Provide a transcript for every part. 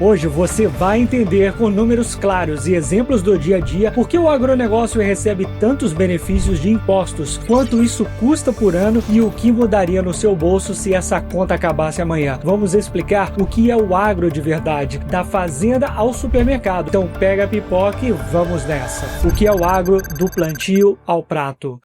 Hoje você vai entender com números claros e exemplos do dia a dia por que o agronegócio recebe tantos benefícios de impostos, quanto isso custa por ano e o que mudaria no seu bolso se essa conta acabasse amanhã. Vamos explicar o que é o agro de verdade, da fazenda ao supermercado. Então pega a pipoca e vamos nessa. O que é o agro do plantio ao prato?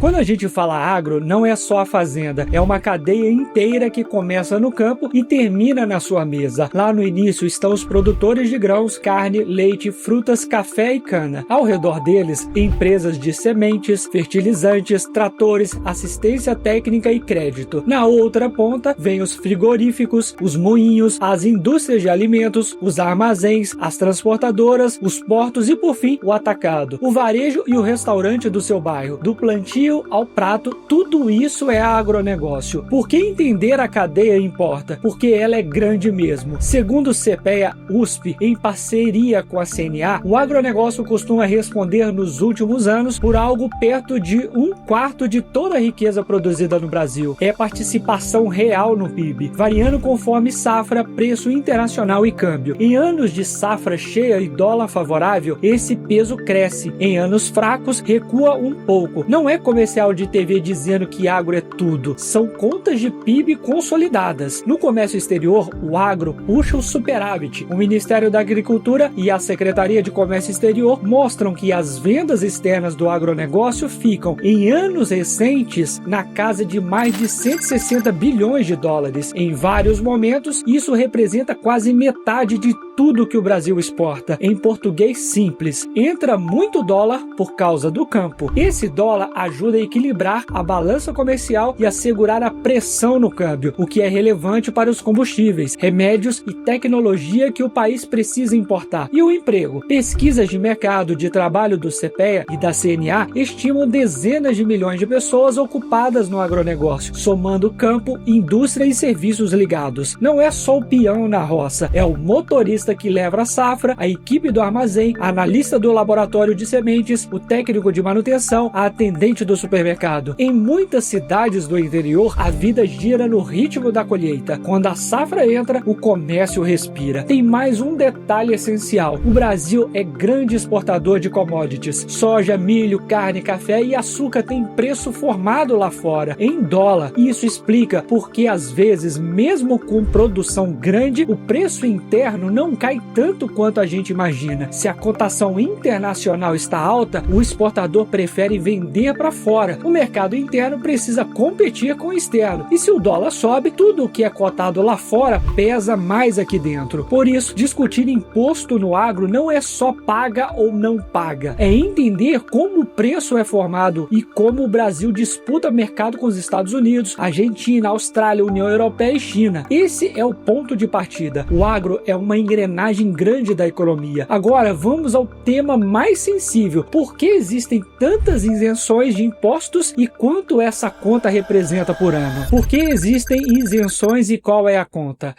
Quando a gente fala agro, não é só a fazenda, é uma cadeia inteira que começa no campo e termina na sua mesa. Lá no início estão os produtores de grãos, carne, leite, frutas, café e cana. Ao redor deles, empresas de sementes, fertilizantes, tratores, assistência técnica e crédito. Na outra ponta, vem os frigoríficos, os moinhos, as indústrias de alimentos, os armazéns, as transportadoras, os portos e, por fim, o atacado, o varejo e o restaurante do seu bairro. Do plantio ao prato, tudo isso é agronegócio. Por que entender a cadeia importa? Porque ela é grande mesmo. Segundo o CPEA-USP, em parceria com a CNA, o agronegócio costuma responder nos últimos anos por algo perto de 1/4 de toda a riqueza produzida no Brasil. É participação real no PIB, variando conforme safra, preço internacional e câmbio. Em anos de safra cheia e dólar favorável, esse peso cresce. Em anos fracos, recua um pouco. Não é comercial de TV dizendo que agro é tudo. São contas de PIB consolidadas. No comércio exterior, o agro puxa o superávit. O Ministério da Agricultura e a Secretaria de Comércio Exterior mostram que as vendas externas do agronegócio ficam, em anos recentes, na casa de mais de 160 bilhões de dólares. Em vários momentos, isso representa quase metade de tudo que o Brasil exporta. Em português simples, entra muito dólar por causa do campo. Esse dólar ajuda a equilibrar a balança comercial e assegurar a pressão no câmbio, o que é relevante para os combustíveis, remédios e tecnologia que o país precisa importar. E o emprego? Pesquisas de mercado de trabalho do CPEA e da CNA estimam dezenas de milhões de pessoas ocupadas no agronegócio, somando campo, indústria e serviços ligados. Não é só o peão na roça, é o motorista que leva a safra, a equipe do armazém, a analista do laboratório de sementes, o técnico de manutenção, a atendente do supermercado. Em muitas cidades do interior, a vida gira no ritmo da colheita. Quando a safra entra, o comércio respira. Tem mais um detalhe essencial. O Brasil é grande exportador de commodities. Soja, milho, carne, café e açúcar têm preço formado lá fora, em dólar. Isso explica porque, às vezes, mesmo com produção grande, o preço interno não cai tanto quanto a gente imagina. Se a cotação internacional está alta, o exportador prefere vender para fora. O mercado interno precisa competir com o externo. E se o dólar sobe, tudo o que é cotado lá fora pesa mais aqui dentro. Por isso, discutir imposto no agro não é só paga ou não paga. É entender como o preço é formado e como o Brasil disputa mercado com os Estados Unidos, Argentina, Austrália, União Europeia e China. Esse é o ponto de partida. O agro é uma engrenagem grande da economia. Agora, vamos ao tema mais sensível. Por que existem tantas isenções de impostos e quanto essa conta representa por ano? Por que existem isenções e qual é a conta?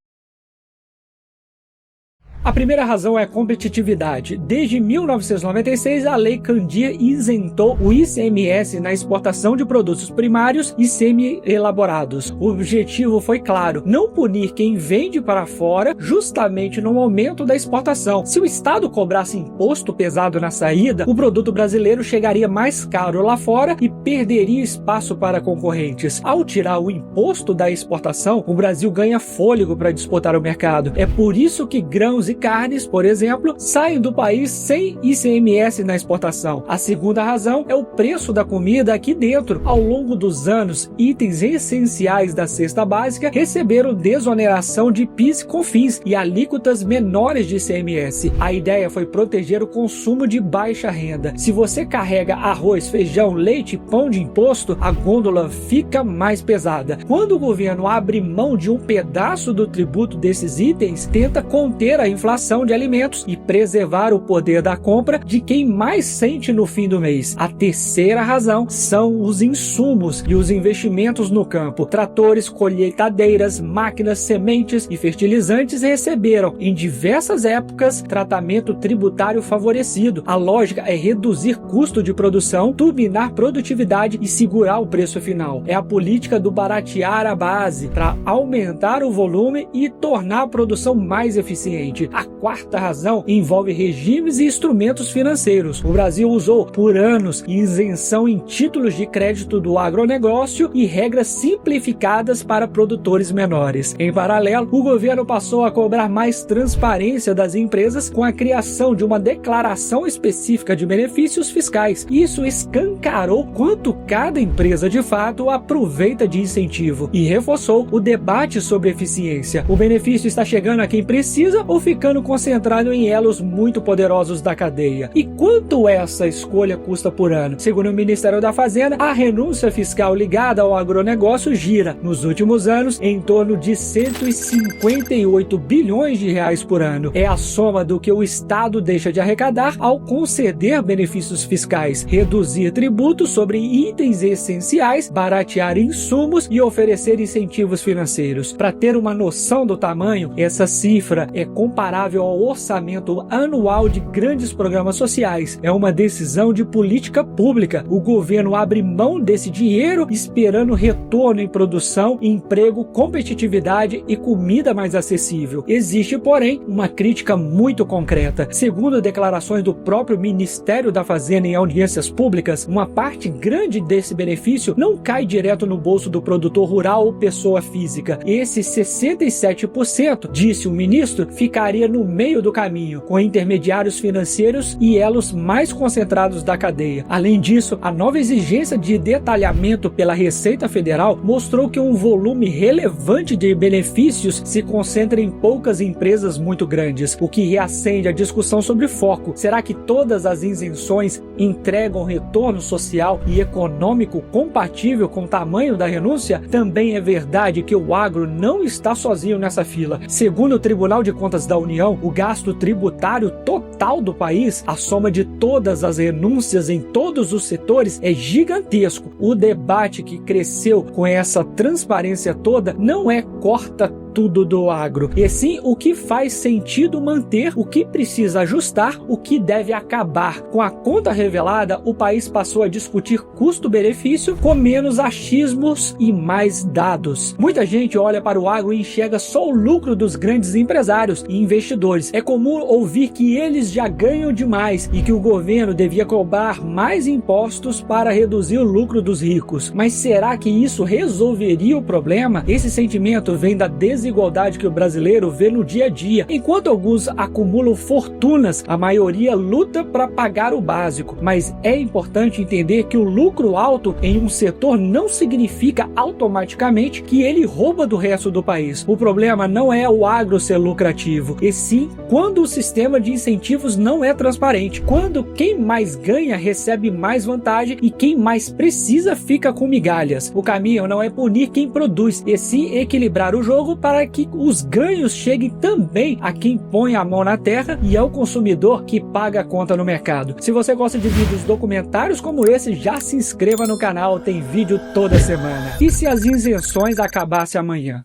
A primeira razão é a competitividade. Desde 1996, a Lei Candir isentou o ICMS na exportação de produtos primários e semi-elaborados. O objetivo foi claro: não punir quem vende para fora justamente no momento da exportação. Se o Estado cobrasse imposto pesado na saída, o produto brasileiro chegaria mais caro lá fora e perderia espaço para concorrentes. Ao tirar o imposto da exportação, o Brasil ganha fôlego para disputar o mercado. É por isso que grãos e carnes, por exemplo, saem do país sem ICMS na exportação. A segunda razão é o preço da comida aqui dentro. Ao longo dos anos, itens essenciais da cesta básica receberam desoneração de PIS e COFINS e alíquotas menores de ICMS. A ideia foi proteger o consumo de baixa renda. Se você carrega arroz, feijão, leite e pão de imposto, a gôndola fica mais pesada. Quando o governo abre mão de um pedaço do tributo desses itens, tenta conter a inflação inflação de alimentos e preservar o poder da compra de quem mais sente no fim do mês. A terceira razão são os insumos e os investimentos no campo. Tratores, colheitadeiras, máquinas, sementes e fertilizantes receberam, em diversas épocas, tratamento tributário favorecido. A lógica é reduzir custo de produção, turbinar produtividade e segurar o preço final. É a política do baratear a base para aumentar o volume e tornar a produção mais eficiente. A quarta razão envolve regimes e instrumentos financeiros. O Brasil usou por anos isenção em títulos de crédito do agronegócio e regras simplificadas para produtores menores. Em paralelo, o governo passou a cobrar mais transparência das empresas com a criação de uma declaração específica de benefícios fiscais. Isso escancarou quanto cada empresa de fato aproveita de incentivo e reforçou o debate sobre eficiência. O benefício está chegando a quem precisa ou ficando concentrado em elos muito poderosos da cadeia? E quanto essa escolha custa por ano? Segundo o Ministério da Fazenda, a renúncia fiscal ligada ao agronegócio gira, nos últimos anos, em torno de 158 bilhões de reais por ano. É a soma do que o Estado deixa de arrecadar ao conceder benefícios fiscais, reduzir tributos sobre itens essenciais, baratear insumos e oferecer incentivos financeiros. Para ter uma noção do tamanho, essa cifra é comparável ao orçamento anual de grandes programas sociais. É uma decisão de política pública. O governo abre mão desse dinheiro esperando retorno em produção, emprego, competitividade e comida mais acessível. Existe, porém, uma crítica muito concreta. Segundo declarações do próprio Ministério da Fazenda em audiências públicas, uma parte grande desse benefício não cai direto no bolso do produtor rural ou pessoa física. Esse 67%, disse o ministro, ficaria no meio do caminho, com intermediários financeiros e elos mais concentrados da cadeia. Além disso, a nova exigência de detalhamento pela Receita Federal mostrou que um volume relevante de benefícios se concentra em poucas empresas muito grandes, o que reacende a discussão sobre foco. Será que todas as isenções entregam retorno social e econômico compatível com o tamanho da renúncia? Também é verdade que o agro não está sozinho nessa fila. Segundo o Tribunal de Contas da União, o gasto tributário total do país, a soma de todas as renúncias em todos os setores, é gigantesco. O debate que cresceu com essa transparência toda não é corta tudo do agro, e sim o que faz sentido manter, o que precisa ajustar, o que deve acabar. Com a conta revelada, o país passou a discutir custo-benefício com menos achismos e mais dados. Muita gente olha para o agro e enxerga só o lucro dos grandes empresários e investidores. É comum ouvir que eles já ganham demais e que o governo devia cobrar mais impostos para reduzir o lucro dos ricos. Mas será que isso resolveria o problema? Esse sentimento vem da desigualdade que o brasileiro vê no dia a dia. Enquanto alguns acumulam fortunas, a maioria luta para pagar o básico. Mas é importante entender que o lucro alto em um setor não significa automaticamente que ele rouba do resto do país. O problema não é o agro ser lucrativo, e sim quando o sistema de incentivos não é transparente. Quando quem mais ganha recebe mais vantagem e quem mais precisa fica com migalhas. O caminho não é punir quem produz, e sim equilibrar o jogo para que os ganhos cheguem também a quem põe a mão na terra e ao consumidor que paga a conta no mercado. Se você gosta de vídeos documentários como esse, já se inscreva no canal, tem vídeo toda semana. E se as isenções acabassem amanhã?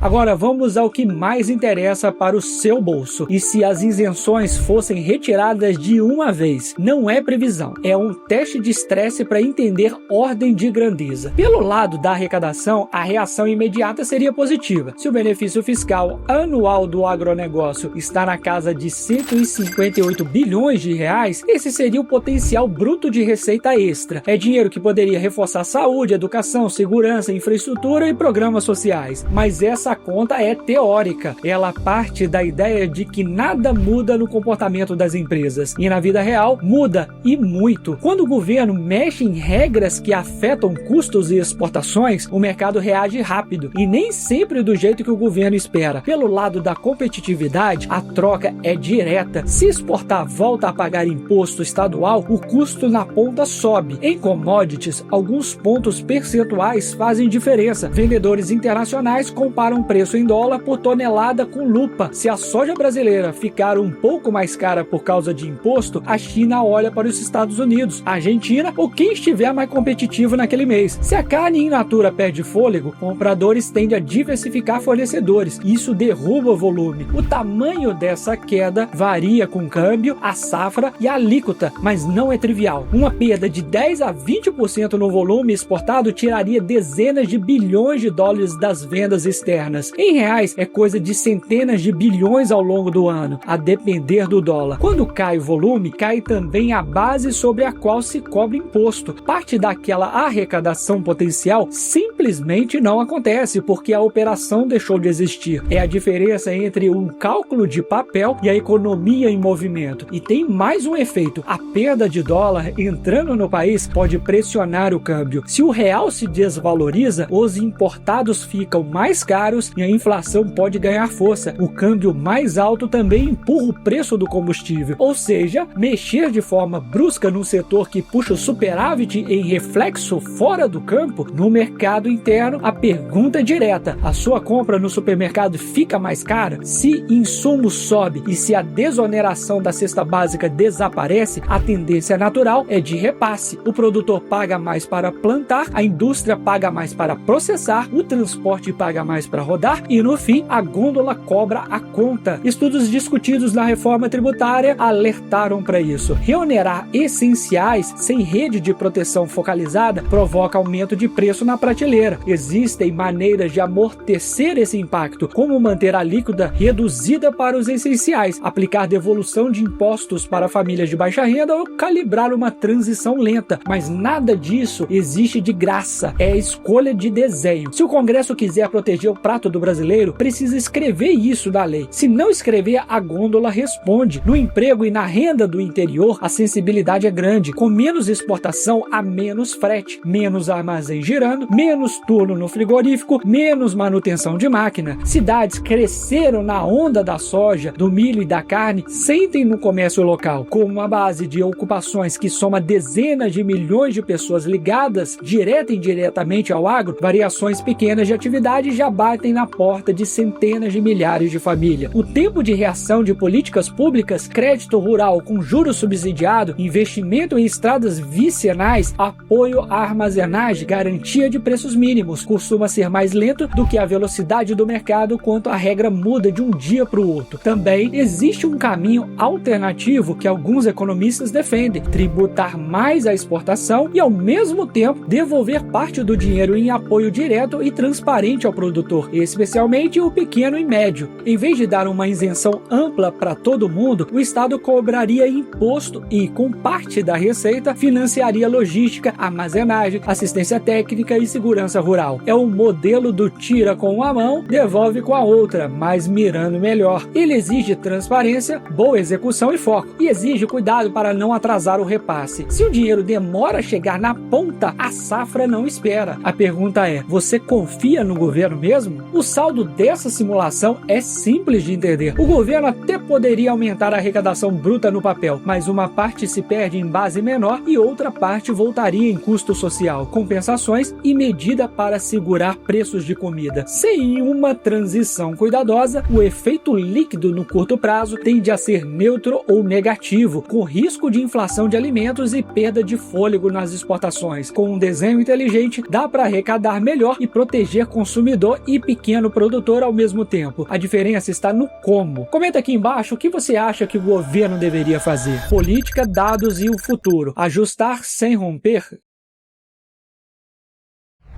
Agora vamos ao que mais interessa para o seu bolso. E se as isenções fossem retiradas de uma vez? Não é previsão, é um teste de estresse para entender ordem de grandeza. Pelo lado da arrecadação, a reação imediata seria positiva. Se o benefício fiscal anual do agronegócio está na casa de 158 bilhões de reais, esse seria o potencial bruto de receita extra. É dinheiro que poderia reforçar saúde, educação, segurança, infraestrutura e programas sociais. Mas essa conta é teórica. Ela parte da ideia de que nada muda no comportamento das empresas. E na vida real, muda e muito. Quando o governo mexe em regras que afetam custos e exportações, o mercado reage rápido e nem sempre do jeito que o governo espera. Pelo lado da competitividade, a troca é direta. Se exportar volta a pagar imposto estadual, o custo na ponta sobe. Em commodities, alguns pontos percentuais fazem diferença. Vendedores internacionais comparam um preço em dólar por tonelada com lupa. Se a soja brasileira ficar um pouco mais cara por causa de imposto, a China olha para os Estados Unidos, a Argentina ou quem estiver mais competitivo naquele mês. Se a carne in natura perde fôlego, compradores tendem a diversificar fornecedores. Isso derruba o volume. O tamanho dessa queda varia com o câmbio, a safra e a alíquota, mas não é trivial. Uma perda de 10 a 20% no volume exportado tiraria dezenas de bilhões de dólares das vendas externas. Em reais, é coisa de centenas de bilhões ao longo do ano, a depender do dólar. Quando cai o volume, cai também a base sobre a qual se cobra imposto. Parte daquela arrecadação potencial simplesmente não acontece porque a operação deixou de existir. É a diferença entre um cálculo de papel e a economia em movimento. E tem mais um efeito. A perda de dólar entrando no país pode pressionar o câmbio. Se o real se desvaloriza, os importados ficam mais caros e a inflação pode ganhar força. O câmbio mais alto também empurra o preço do combustível. Ou seja, mexer de forma brusca num setor que puxa o superávit em reflexo fora do campo, no mercado interno, a pergunta é direta: a sua compra no supermercado fica mais cara? Se insumo sobe e se a desoneração da cesta básica desaparece, a tendência natural é de repasse. O produtor paga mais para plantar, a indústria paga mais para processar, o transporte paga mais para rodar e, no fim, a gôndola cobra a conta. Estudos discutidos na reforma tributária alertaram para isso. Reonerar essenciais sem rede de proteção focalizada provoca aumento de preço na prateleira. Existem maneiras de amortecer esse impacto, como manter a alíquota reduzida para os essenciais, aplicar devolução de impostos para famílias de baixa renda ou calibrar uma transição lenta. Mas nada disso existe de graça. É escolha de desenho. Se o Congresso quiser proteger o prato do brasileiro, precisa escrever isso na lei. Se não escrever, a gôndola responde. No emprego e na renda do interior, a sensibilidade é grande. Com menos exportação, há menos frete, menos armazém girando, menos turno no frigorífico, menos manutenção de máquina. Cidades cresceram na onda da soja, do milho e da carne, sentem no comércio local. Com uma base de ocupações que soma dezenas de milhões de pessoas ligadas direta e indiretamente ao agro, variações pequenas de atividade já batem na porta de centenas de milhares de famílias. O tempo de reação de políticas públicas, crédito rural com juros subsidiado, investimento em estradas vicinais, apoio à armazenagem, garantia de preços mínimos, costuma ser mais lento do que a velocidade do mercado quando a regra muda de um dia para o outro. Também existe um caminho alternativo que alguns economistas defendem: tributar mais a exportação e, ao mesmo tempo, devolver parte do dinheiro em apoio direto e transparente ao produtor, especialmente o pequeno e médio. Em vez de dar uma isenção ampla para todo mundo, o Estado cobraria imposto e, com parte da receita, financiaria logística, armazenagem, assistência técnica e segurança rural. É o modelo do tira com uma mão, devolve com a outra, mas mirando melhor. Ele exige transparência, boa execução e foco. E exige cuidado para não atrasar o repasse. Se o dinheiro demora a chegar na ponta, a safra não espera. A pergunta é: você confia no governo mesmo? O saldo dessa simulação é simples de entender. O governo até poderia aumentar a arrecadação bruta no papel, mas uma parte se perde em base menor e outra parte voltaria em custo social, compensações e medida para segurar preços de comida. Sem uma transição cuidadosa, o efeito líquido no curto prazo tende a ser neutro ou negativo, com risco de inflação de alimentos e perda de fôlego nas exportações. Com um desenho inteligente, dá para arrecadar melhor e proteger consumidor e pequeno produtor ao mesmo tempo. A diferença está no como. Comenta aqui embaixo o que você acha que o governo deveria fazer. Política, dados e o futuro. Ajustar sem romper?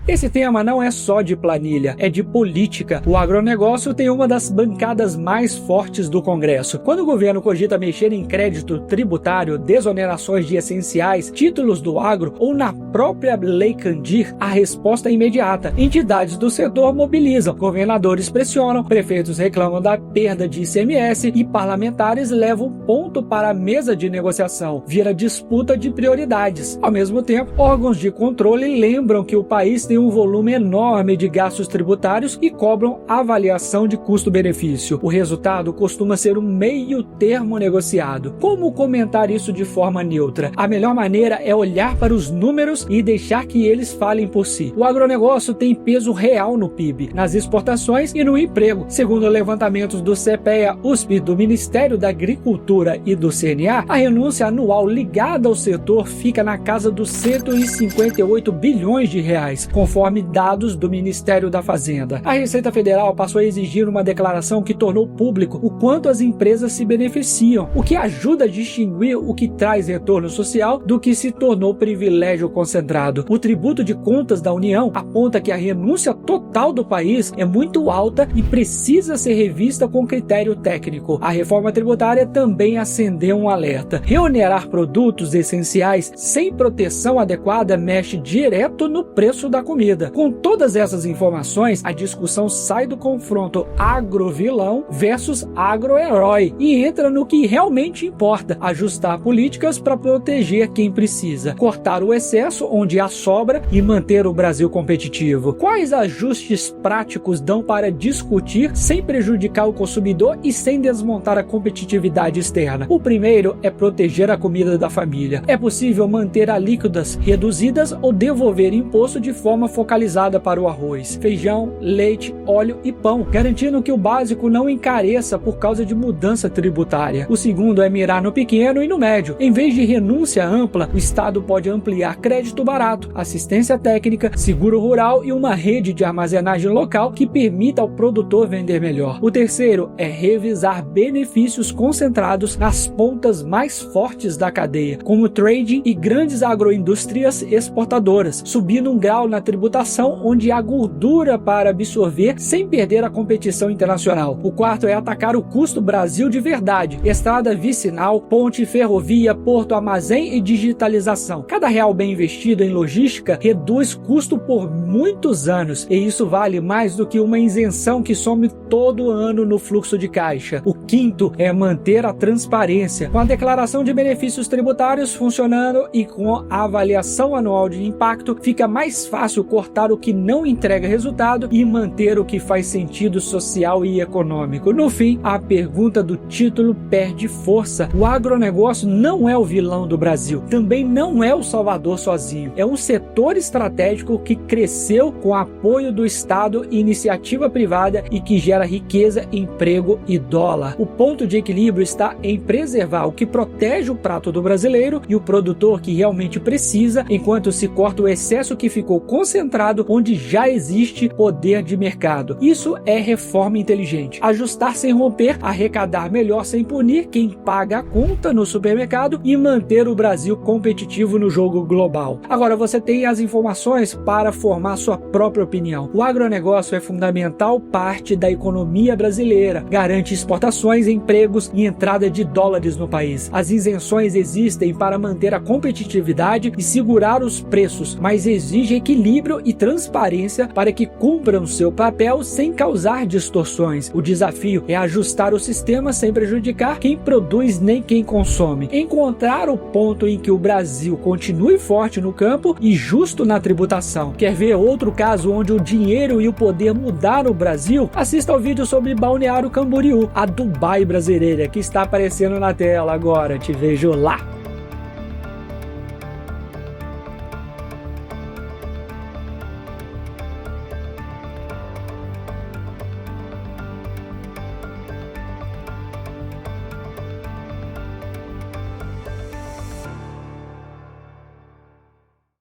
Esse tema não é só de planilha, é de política. O agronegócio tem uma das bancadas mais fortes do Congresso. Quando o governo cogita mexer em crédito tributário, desonerações de essenciais, títulos do agro ou na própria Lei Candir, a resposta é imediata. Entidades do setor mobilizam, governadores pressionam, prefeitos reclamam da perda de ICMS e parlamentares levam ponto para a mesa de negociação. Vira disputa de prioridades. Ao mesmo tempo, órgãos de controle lembram que o país têm um volume enorme de gastos tributários e cobram avaliação de custo-benefício. O resultado costuma ser um meio termo negociado. Como comentar isso de forma neutra? A melhor maneira é olhar para os números e deixar que eles falem por si. O agronegócio tem peso real no PIB, nas exportações e no emprego. Segundo levantamentos do CPEA-USP, do Ministério da Agricultura e do CNA, a renúncia anual ligada ao setor fica na casa dos 158 bilhões de reais, conforme dados do Ministério da Fazenda. A Receita Federal passou a exigir uma declaração que tornou público o quanto as empresas se beneficiam, o que ajuda a distinguir o que traz retorno social do que se tornou privilégio concentrado. O tributo de contas da União aponta que a renúncia total do país é muito alta e precisa ser revista com critério técnico. A reforma tributária também acendeu um alerta. Reonerar produtos essenciais sem proteção adequada mexe direto no preço da comida. Com todas essas informações, a discussão sai do confronto agro-vilão versus agro-herói e entra no que realmente importa: ajustar políticas para proteger quem precisa, cortar o excesso onde há sobra e manter o Brasil competitivo. Quais ajustes práticos dão para discutir sem prejudicar o consumidor e sem desmontar a competitividade externa? O primeiro é proteger a comida da família. É possível manter alíquotas reduzidas ou devolver imposto de forma focalizada para o arroz, feijão, leite, óleo e pão, garantindo que o básico não encareça por causa de mudança tributária. O segundo é mirar no pequeno e no médio. Em vez de renúncia ampla, o Estado pode ampliar crédito barato, assistência técnica, seguro rural e uma rede de armazenagem local que permita ao produtor vender melhor. O terceiro é revisar benefícios concentrados nas pontas mais fortes da cadeia, como trading e grandes agroindústrias exportadoras, subindo um grau na tributação onde há gordura para absorver sem perder a competição internacional. O quarto é atacar o custo Brasil de verdade: estrada vicinal, ponte, ferrovia, porto, armazém e digitalização. Cada real bem investido em logística reduz custo por muitos anos, e isso vale mais do que uma isenção que some todo ano no fluxo de caixa. O quinto é manter a transparência. Com a declaração de benefícios tributários funcionando e com a avaliação anual de impacto, fica mais fácil cortar o que não entrega resultado e manter o que faz sentido social e econômico. No fim, a pergunta do título perde força. O agronegócio não é o vilão do Brasil, também não é o salvador sozinho. É um setor estratégico que cresceu com apoio do Estado e iniciativa privada e que gera riqueza, emprego e dólar. O ponto de equilíbrio está em preservar o que protege o prato do brasileiro e o produtor que realmente precisa, enquanto se corta o excesso que ficou concentrado onde já existe poder de mercado. Isso é reforma inteligente. Ajustar sem romper, arrecadar melhor sem punir quem paga a conta no supermercado e manter o Brasil competitivo no jogo global. Agora você tem as informações para formar sua própria opinião. O agronegócio é fundamental parte da economia brasileira, garante exportações, empregos e entrada de dólares no país. As isenções existem para manter a competitividade e segurar os preços, mas exige equilíbrio e transparência para que cumpram seu papel sem causar distorções. O desafio é ajustar o sistema sem prejudicar quem produz nem quem consome. Encontrar o ponto em que o Brasil continue forte no campo e justo na tributação. Quer ver outro caso onde o dinheiro e o poder mudaram o Brasil? Assista ao vídeo sobre Balneário Camboriú, a Dubai brasileira, que está aparecendo na tela agora. Te vejo lá!